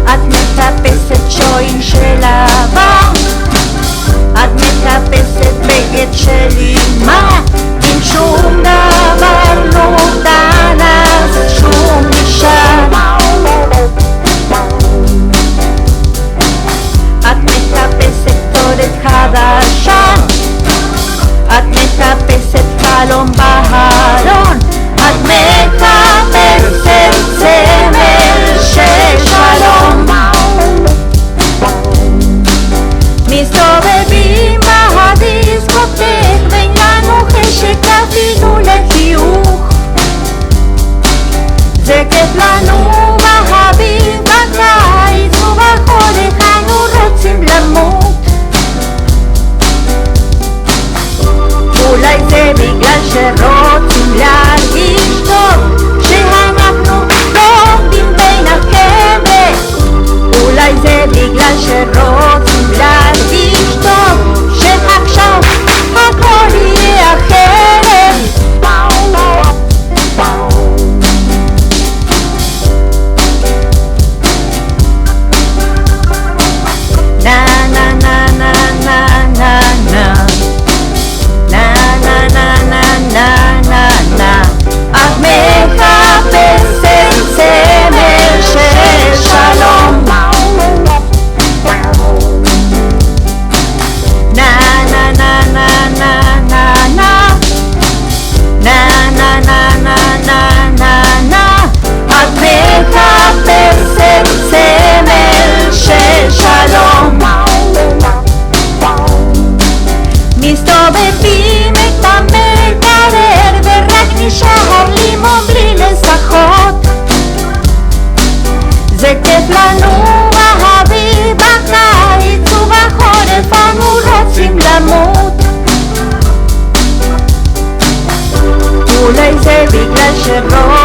את מטפסת שוין של עבר, את מטפסת בגד של אימה, אם שום דבר לא דן אז שום נשאר. את מטפסת תורת חדשה, את מטפסת חלום בהרון, את מטפסת סמל של שלום. מסתובבים בהדיסקוטק ואין לנו חשק אפילו לחיוך, זה כיף לנו באביב בקיץ ובחורף אנו רוצים למות. אולי זה בגלל שרוצים להרגיש טוב שאנחנו טובים בין החבר'ה, אולי זה בגלל שרוצים להרגיש טוב שעכשיו הכל יהיה אחרת. נה נה נה נה נה נה נה נה נה נה נה נה נה, את מחפשת סמל של שלום. מסתובבים את המקרר ורק נשאר לימון בלי לשחות, זה כיף לנו באביב בקיץ ובחורף אנו רוצים למות. אולי זה בגלל שרוב